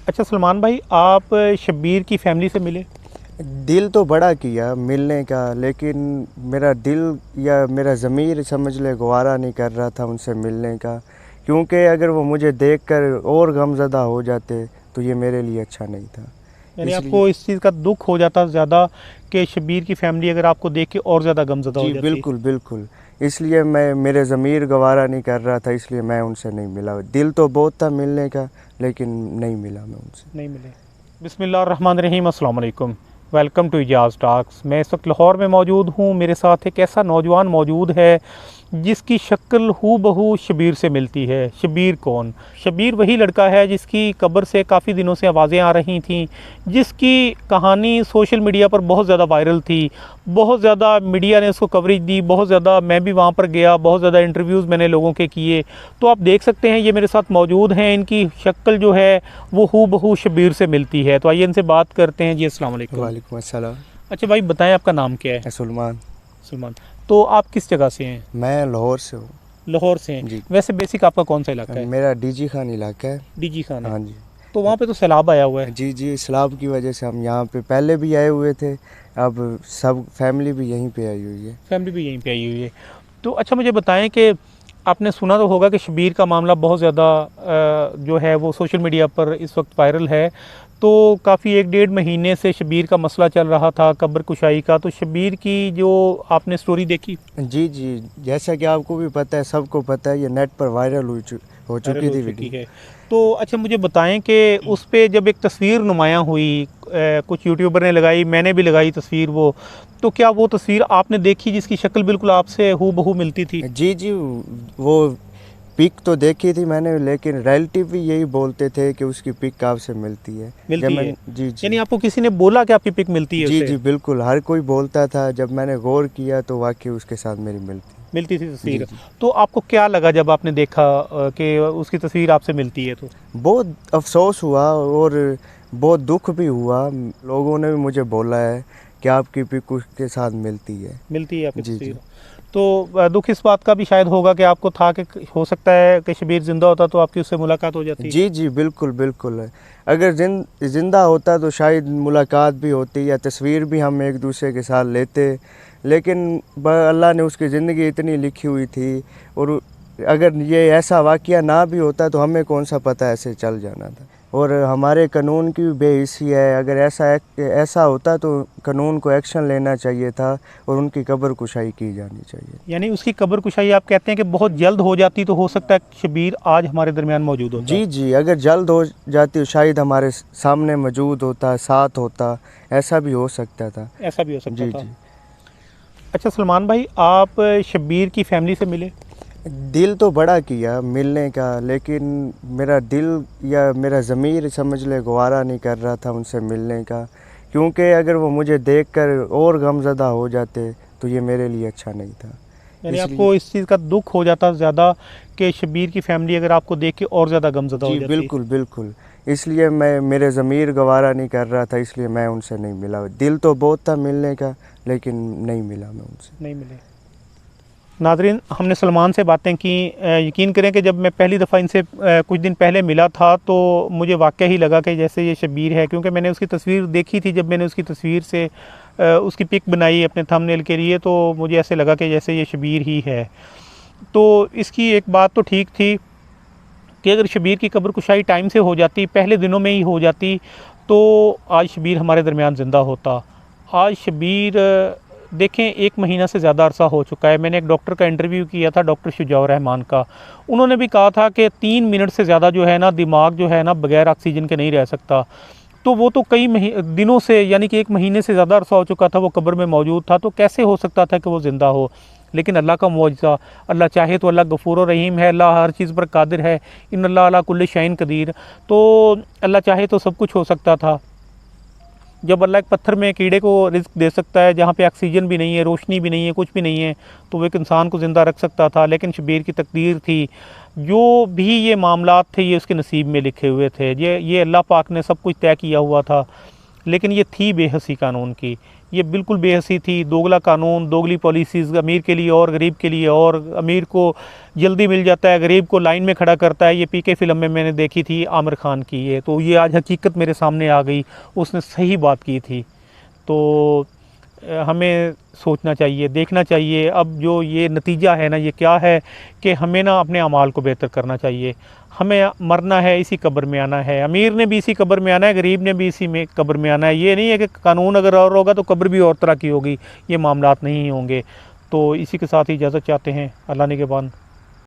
अच्छा सलमान भाई, आप शब्बीर की फैमिली से मिले? दिल तो बड़ा किया मिलने का, लेकिन मेरा दिल या मेरा ज़मीर समझ ले गवारा नहीं कर रहा था उनसे मिलने का। क्योंकि अगर वो मुझे देखकर और गमज़दा हो जाते तो ये मेरे लिए अच्छा नहीं था। यानी इसलिए आपको इस चीज़ का दुख हो जाता ज़्यादा कि शब्बीर की फैमिली अगर आपको देख के और ज़्यादा गमज़दा हो जी जाती? बिल्कुल बिल्कुल। इसलिए मेरे ज़मीर गवारा नहीं कर रहा था, इसलिए मैं उनसे नहीं मिला। दिल तो बहुत था मिलने का, लेकिन नहीं मिला मैं उनसे। नहीं मिले। बिस्मिल्लाहिर्रहमानिर्रहीम, अस्सलाम वालेकुम। Welcome to Ijaz talks. मैं इस वक्त लाहौर में मौजूद हूँ। मेरे साथ एक ऐसा नौजवान मौजूद है जिसकी शक्ल हू बहू शब्बीर से मिलती है। शब्बीर कौन? शब्बीर वही लड़का है जिसकी कब्र से काफ़ी दिनों से आवाज़ें आ रही थीं, जिसकी कहानी सोशल मीडिया पर बहुत ज़्यादा वायरल थी। बहुत ज़्यादा मीडिया ने उसको कवरेज दी, बहुत ज़्यादा मैं भी वहाँ पर गया, बहुत ज़्यादा इंटरव्यूज़ मैंने लोगों के किए। तो आप देख सकते हैं ये मेरे साथ मौजूद हैं। इनकी शक्ल जो है वो हू बहू शब्बीर से मिलती है। तो आइए इनसे बात करते हैं। जी अस्सलाम वालेकुम। वालेकुम अस्सलाम। अच्छा भाई, बताएं आपका नाम क्या है? सलमान। सलमान। तो आप किस जगह से हैं? मैं लाहौर से हूँ। लाहौर से हैं। जी। वैसे बेसिक आपका कौन सा इलाका है? मेरा डीजी खान इलाका है। डीजी खान है। हाँ जी। तो वहाँ पे तो सैलाब आया हुआ है। जी जी, सैलाब की वजह से हम यहाँ पे पहले भी आए हुए थे। अब सब फैमिली भी यहीं पे आई हुई है। फैमिली भी यहीं पे आई हुई है। तो अच्छा मुझे बताएं कि आपने सुना तो होगा कि शब्बीर का मामला बहुत ज़्यादा जो है वो सोशल मीडिया पर इस वक्त वायरल है। तो काफ़ी 1-1.5 महीने से शब्बीर का मसला चल रहा था, कब्र कुशाई का। तो शब्बीर की जो आपने स्टोरी देखी? जी जी, जैसा कि आपको भी पता है, सबको पता है, ये नेट पर वायरल हो वायरल चुकी हो थी चुकी वीडियो। है। तो अच्छा मुझे बताएं कि उस पे जब एक तस्वीर नुमायां हुई, कुछ यूट्यूबर ने लगाई, मैंने भी लगाई तस्वीर वो, तो क्या वो तस्वीर आपने देखी जिसकी शक्ल बिल्कुल आपसे हू बहू मिलती थी? जी जी, वो पिक तो देखी थी मैंने, लेकिन रिलेटिव भी यही बोलते थे कि उसकी पिक आपसे मिलती है। जब मिलती है? मैं जी जी यानी आपको किसी ने बोला कि आपकी पिक मिलती है जी उसे? जी बिल्कुल, हर कोई बोलता था। जब मैंने गौर किया तो वाकई उसके साथ मेरी मिलती थी जी तस्वीर। जी। तो आपको क्या लगा जब आपने देखा कि उसकी तस्वीर आपसे मिलती है? तो बहुत अफसोस हुआ और बहुत दुख भी हुआ। लोगों ने भी मुझे बोला है कि आपकी पिक उसके साथ मिलती है। मिलती है आपकी जी जी तस्वीर। तो दुख इस बात का भी शायद होगा कि आपको था कि हो सकता है कि शब्बीर ज़िंदा होता तो आपकी उससे मुलाकात हो जाती। जी जी बिल्कुल बिल्कुल। अगर ज़िंदा होता तो शायद मुलाकात भी होती या तस्वीर भी हम एक दूसरे के साथ लेते, लेकिन अल्लाह ने उसकी ज़िंदगी इतनी लिखी हुई थी। और अगर ये ऐसा वाक़या ना भी होता तो हमें कौन सा पता ऐसे चल जाना था। और हमारे कानून की भी बेहिसी है। अगर ऐसा होता तो कानून को एक्शन लेना चाहिए था और उनकी कब्र कुशाई की जानी चाहिए। यानी उसकी कब्र कुशाई आप कहते हैं कि बहुत जल्द हो जाती तो हो सकता है शब्बीर आज हमारे दरमियान मौजूद होता। जी जी, अगर जल्द हो जाती तो शायद हमारे सामने मौजूद होता, साथ होता, ऐसा भी हो सकता था। ऐसा भी हो सकता जी था। जी। अच्छा सलमान भाई, आप शब्बीर की फैमिली से मिले? दिल तो बड़ा किया मिलने का, लेकिन मेरा दिल या मेरा ज़मीर समझ ले गवारा नहीं कर रहा था उनसे मिलने का। क्योंकि अगर वो मुझे देखकर और गमज़दा हो जाते तो ये मेरे लिए अच्छा नहीं था। यानी इसलिए आपको इस चीज़ का दुख हो जाता ज़्यादा कि शब्बीर की फैमिली अगर आपको देख के और ज़्यादा गमज़दा हो जी जाती। बिल्कुल बिल्कुल। इसलिए मेरे ज़मीर गवारा नहीं कर रहा था, इसलिए मैं उनसे नहीं मिला। दिल तो बहुत था मिलने का, लेकिन नहीं मिला मैं उनसे। नहीं मिले। नाज़रीन, हमने सलमान से बातें की। यकीन करें कि जब मैं पहली दफ़ा इनसे कुछ दिन पहले मिला था तो मुझे वाक़ई ही लगा कि जैसे ये शब्बीर है, क्योंकि मैंने उसकी तस्वीर देखी थी। जब मैंने उसकी तस्वीर से उसकी पिक बनाई अपने थंबनेल के लिए तो मुझे ऐसे लगा कि जैसे ये शब्बीर ही है। तो इसकी एक बात तो ठीक थी कि अगर शब्बीर की कब्र कुशाई टाइम से हो जाती, पहले दिनों में ही हो जाती, तो आज शब्बीर हमारे दरमियान ज़िंदा होता। आज शब्बीर देखें 1 महीना से ज़्यादा अरसा हो चुका है। मैंने एक डॉक्टर का इंटरव्यू किया था, डॉक्टर शुजाउर रहमान का। उन्होंने भी कहा था कि 3 मिनट से ज़्यादा जो है ना दिमाग जो है ना बग़ैर ऑक्सीजन के नहीं रह सकता। तो वो तो कई दिनों से, यानी कि 1 महीने से ज़्यादा अरसा हो चुका था वो कब्र में मौजूद था। तो कैसे हो सकता था कि वो ज़िंदा हो? लेकिन अल्लाह का मुआजिज़ा, अल्लाह चाहे तो अल्लाह गफ़ूर और रहीम है, अल्लाह हर चीज़ पर कादिर है। इन अल्लाह अला कुल्ली शैइन कदीर। तो अल्लाह चाहे तो सब कुछ हो सकता था। जब अल्लाह एक पत्थर में कीड़े को रिज़्क दे सकता है, जहाँ पे ऑक्सीजन भी नहीं है, रोशनी भी नहीं है, कुछ भी नहीं है, तो वो एक इंसान को ज़िंदा रख सकता था। लेकिन शब्बीर की तकदीर थी, जो भी ये मामलात थे ये उसके नसीब में लिखे हुए थे। ये अल्लाह पाक ने सब कुछ तय किया हुआ था। लेकिन ये थी बेहसी कानून की ये बिल्कुल बेहसी थी। दोगला कानून, दोगली पॉलिसीज़, अमीर के लिए और गरीब के लिए और, अमीर को जल्दी मिल जाता है, गरीब को लाइन में खड़ा करता है। ये पीके फ़िल्म में मैंने देखी थी आमिर खान की। ये तो ये आज हकीकत मेरे सामने आ गई, उसने सही बात की थी। तो हमें सोचना चाहिए, देखना चाहिए। अब जो ये नतीजा है ना, ये क्या है कि हमें ना अपने अमाल को बेहतर करना चाहिए। हमें मरना है, इसी कब्र में आना है। अमीर ने भी इसी कब्र में आना है, गरीब ने भी इसी में कब्र में आना है। ये नहीं है कि कानून अगर और होगा तो कब्र भी और तरह की होगी, ये मामलात नहीं होंगे। तो इसी के साथ ही इजाज़त चाहते हैं। अल्लाह निगहबान।